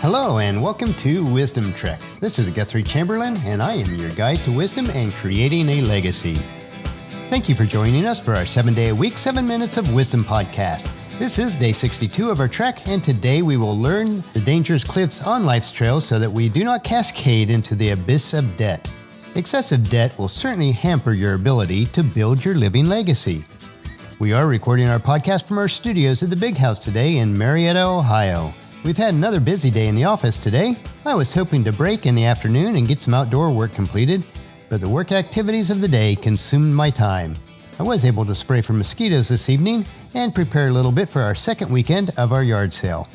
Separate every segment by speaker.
Speaker 1: Hello and welcome to Wisdom Trek. This is Guthrie Chamberlain and I am your guide to wisdom and creating a legacy. Thank you for joining us for our 7-day-a-week, 7 Minutes of Wisdom podcast. This is day 62 of our trek, and today we will learn the dangerous cliffs on life's trails so that we do not cascade into the abyss of debt. Excessive debt will certainly hamper your ability to build your living legacy. We are recording our podcast from our studios at the Big House today in Marietta, Ohio. We've had another busy day in the office today. I was hoping to break in the afternoon and get some outdoor work completed, but the work activities of the day consumed my time. I was able to spray for mosquitoes this evening and prepare a little bit for our second weekend of our yard sale.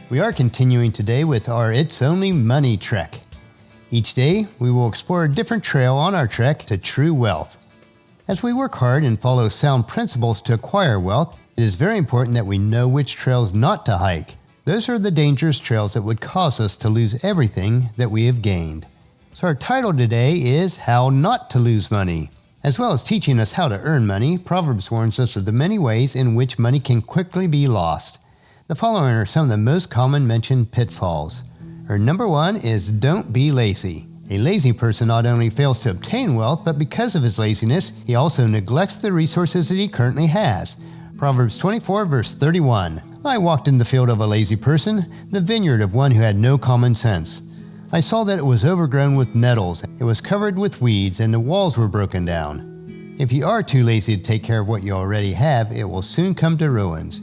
Speaker 1: We are continuing today with our It's Only Money trek. Each day, we will explore a different trail on our trek to true wealth. As we work hard and follow sound principles to acquire wealth, it is very important that we know which trails not to hike. Those are the dangerous trails that would cause us to lose everything that we have gained. So our title today is How Not to Lose Money. As well as teaching us how to earn money, Proverbs warns us of the many ways in which money can quickly be lost. The following are some of the most common mentioned pitfalls. Our number one is don't be lazy. A lazy person not only fails to obtain wealth, but because of his laziness, he also neglects the resources that he currently has. Proverbs 24 verse 31. I walked in the field of a lazy person, the vineyard of one who had no common sense. I saw that it was overgrown with nettles, it was covered with weeds, and the walls were broken down. If you are too lazy to take care of what you already have, it will soon come to ruins.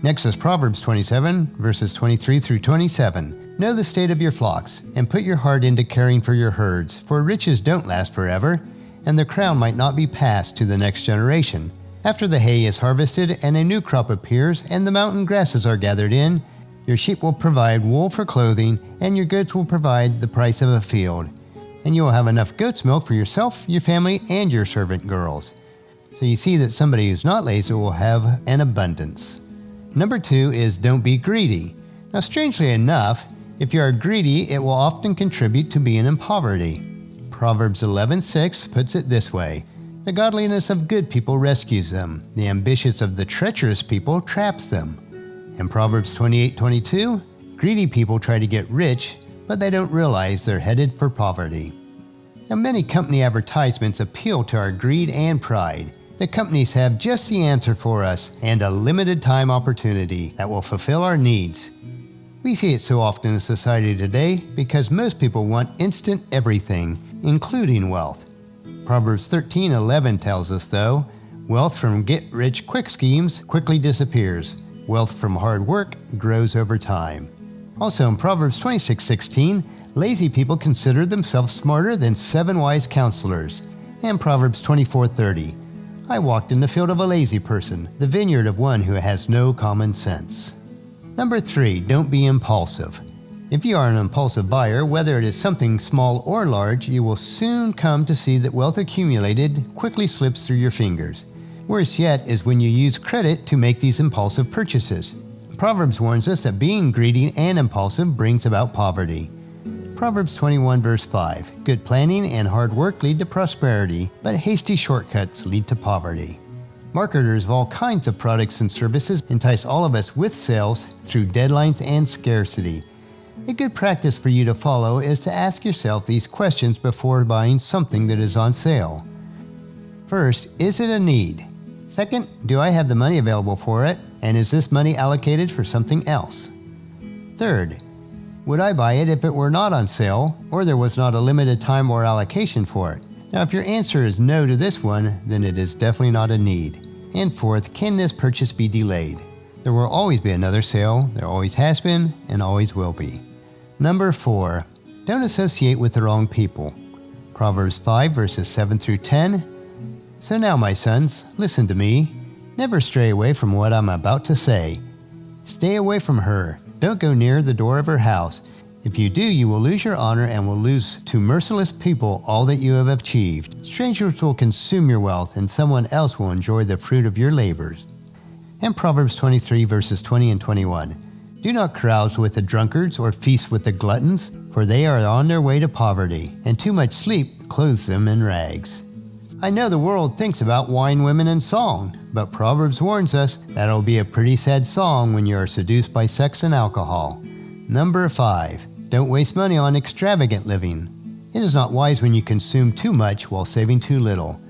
Speaker 1: Next is Proverbs 27, verses 23 through 27. Know the state of your flocks, and put your heart into caring for your herds, for riches don't last forever, and the crown might not be passed to the next generation. After the hay is harvested and a new crop appears and the mountain grasses are gathered in, your sheep will provide wool for clothing and your goats will provide the price of a field. And you will have enough goat's milk for yourself, your family, and your servant girls. So you see that somebody who's not lazy will have an abundance. Number 2 is don't be greedy. Now strangely enough, if you are greedy, it will often contribute to being in poverty. Proverbs 11:6 puts it this way. The godliness of good people rescues them. The ambitious of the treacherous people traps them. In Proverbs 28:22, greedy people try to get rich, but they don't realize they're headed for poverty. Now, many company advertisements appeal to our greed and pride. The companies have just the answer for us and a limited time opportunity that will fulfill our needs. We see it so often in society today because most people want instant everything, including wealth. Proverbs 13:11 tells us, though, wealth from get-rich-quick schemes quickly disappears. Wealth from hard work grows over time. Also in Proverbs 26:16, lazy people consider themselves smarter than 7 wise counselors. And Proverbs 24:30, I walked in the field of a lazy person, the vineyard of one who has no common sense. Number 3, don't be impulsive. If you are an impulsive buyer, whether it is something small or large, you will soon come to see that wealth accumulated quickly slips through your fingers. Worse yet is when you use credit to make these impulsive purchases. Proverbs warns us that being greedy and impulsive brings about poverty. Proverbs 21 verse 5, good planning and hard work lead to prosperity, but hasty shortcuts lead to poverty. Marketers of all kinds of products and services entice all of us with sales through deadlines and scarcity. A good practice for you to follow is to ask yourself these questions before buying something that is on sale. First, is it a need? Second, do I have the money available for it? And is this money allocated for something else? Third, would I buy it if it were not on sale or there was not a limited time or allocation for it? Now, if your answer is no to this one, then it is definitely not a need. And fourth, can this purchase be delayed? There will always be another sale, there always has been, and always will be. Number 4, don't associate with the wrong people. Proverbs 5 verses 7 through 10. So now, my sons, listen to me. Never stray away from what I'm about to say. Stay away from her. Don't go near the door of her house. If you do, you will lose your honor and will lose to merciless people all that you have achieved. Strangers will consume your wealth, and someone else will enjoy the fruit of your labors. And Proverbs 23 verses 20 and 21. Do not carouse with the drunkards or feast with the gluttons, for they are on their way to poverty, and too much sleep clothes them in rags. I know the world thinks about wine, women, and song, but Proverbs warns us that it'll be a pretty sad song when you are seduced by sex and alcohol. Number 5. Don't waste money on extravagant living. It is not wise when you consume too much while saving too little.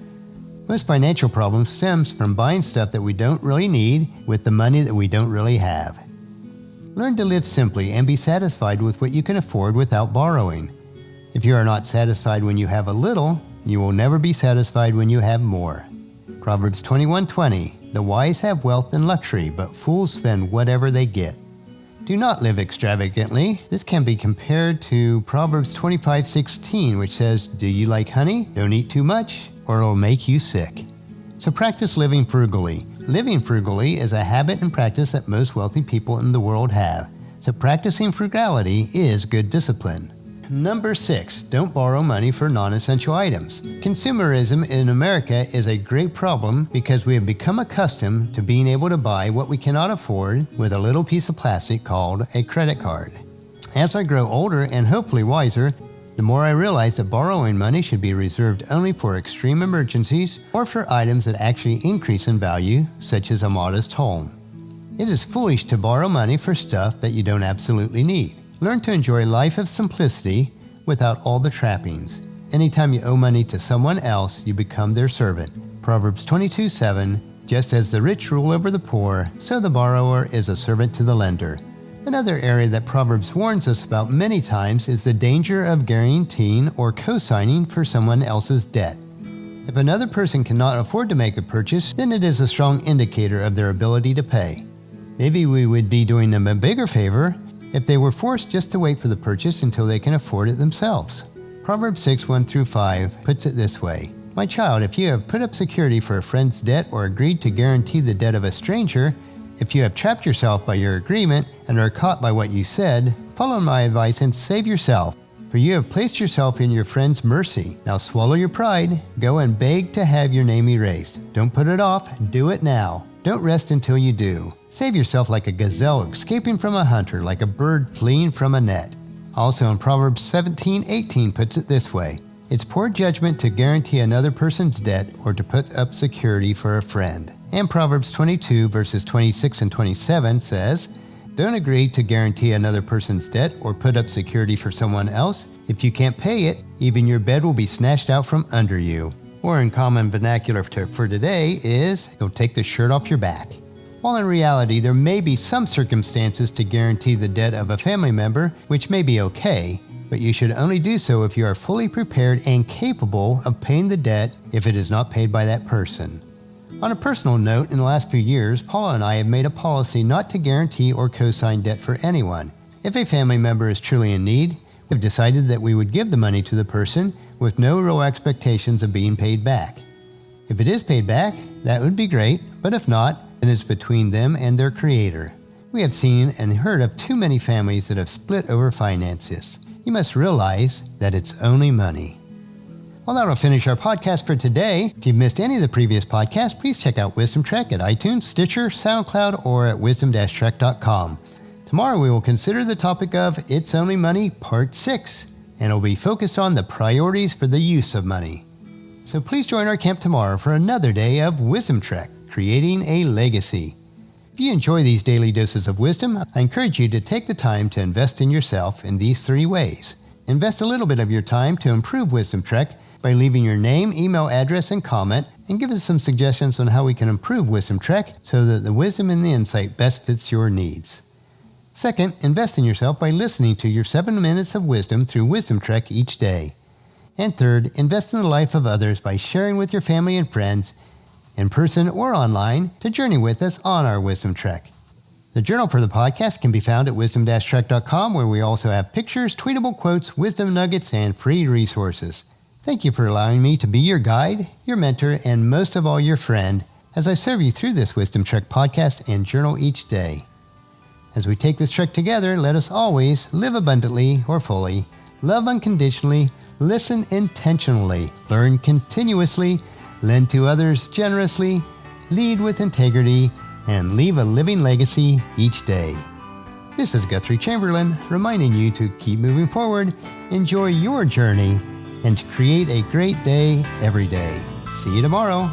Speaker 1: Most financial problems stems from buying stuff that we don't really need with the money that we don't really have. Learn to live simply and be satisfied with what you can afford without borrowing. If you are not satisfied when you have a little, you will never be satisfied when you have more. Proverbs 21:20. The wise have wealth and luxury, but fools spend whatever they get. Do not live extravagantly. This can be compared to Proverbs 25:16, which says, "Do you like honey? Don't eat too much, or it will make you sick." So practice living frugally. Living frugally is a habit and practice that most wealthy people in the world have. So practicing frugality is good discipline. Number 6. Don't borrow money for non-essential items. Consumerism in America is a great problem because we have become accustomed to being able to buy what we cannot afford with a little piece of plastic called a credit card. As I grow older and hopefully wiser, the more I realize that borrowing money should be reserved only for extreme emergencies or for items that actually increase in value, such as a modest home. It is foolish to borrow money for stuff that you don't absolutely need. Learn to enjoy a life of simplicity without all the trappings. Anytime you owe money to someone else, you become their servant. Proverbs 22:7, just as the rich rule over the poor, so the borrower is a servant to the lender. Another area that Proverbs warns us about many times is the danger of guaranteeing or co-signing for someone else's debt. If another person cannot afford to make the purchase, then it is a strong indicator of their ability to pay. Maybe we would be doing them a bigger favor if they were forced just to wait for the purchase until they can afford it themselves. Proverbs 6:1-5 puts it this way, "My child, if you have put up security for a friend's debt or agreed to guarantee the debt of a stranger, if you have trapped yourself by your agreement and are caught by what you said, follow my advice and save yourself, for you have placed yourself in your friend's mercy. Now swallow your pride, go and beg to have your name erased. Don't put it off, do it now. Don't rest until you do. Save yourself like a gazelle escaping from a hunter, like a bird fleeing from a net." Also in Proverbs 17:18 puts it this way, "It's poor judgment to guarantee another person's debt or to put up security for a friend." And Proverbs 22 verses 26 and 27 says, "Don't agree to guarantee another person's debt or put up security for someone else. If you can't pay it, even your bed will be snatched out from under you." Or in common vernacular for today is, "They'll take the shirt off your back." While in reality, there may be some circumstances to guarantee the debt of a family member, which may be okay, but you should only do so if you are fully prepared and capable of paying the debt if it is not paid by that person. On a personal note, in the last few years, Paula and I have made a policy not to guarantee or co-sign debt for anyone. If a family member is truly in need, we've decided that we would give the money to the person with no real expectations of being paid back. If it is paid back, that would be great, but if not, then it's between them and their creator. We have seen and heard of too many families that have split over finances. You must realize that it's only money. Well, that'll finish our podcast for today. If you've missed any of the previous podcasts, please check out Wisdom Trek at iTunes, Stitcher, SoundCloud, or at wisdom-trek.com. Tomorrow we will consider the topic of It's Only Money, Part 6, and it'll be focused on the priorities for the use of money. So please join our camp tomorrow for another day of Wisdom Trek, creating a legacy. If you enjoy these daily doses of wisdom, I encourage you to take the time to invest in yourself in these 3 ways. Invest a little bit of your time to improve Wisdom Trek by leaving your name, email address, and comment, and give us some suggestions on how we can improve Wisdom Trek so that the wisdom and the insight best fits your needs. Second, invest in yourself by listening to your 7 minutes of wisdom through Wisdom Trek each day. And third, invest in the life of others by sharing with your family and friends, in person or online, to journey with us on our Wisdom Trek. The journal for the podcast can be found at wisdom-trek.com, where we also have pictures, tweetable quotes, wisdom nuggets, and free resources. Thank you for allowing me to be your guide, your mentor, and most of all, your friend, as I serve you through this Wisdom Trek podcast and journal each day. As we take this trek together, let us always live abundantly or fully, love unconditionally, listen intentionally, learn continuously, lend to others generously, lead with integrity, and leave a living legacy each day. This is Guthrie Chamberlain, reminding you to keep moving forward, enjoy your journey, and to create a great day every day. See you tomorrow.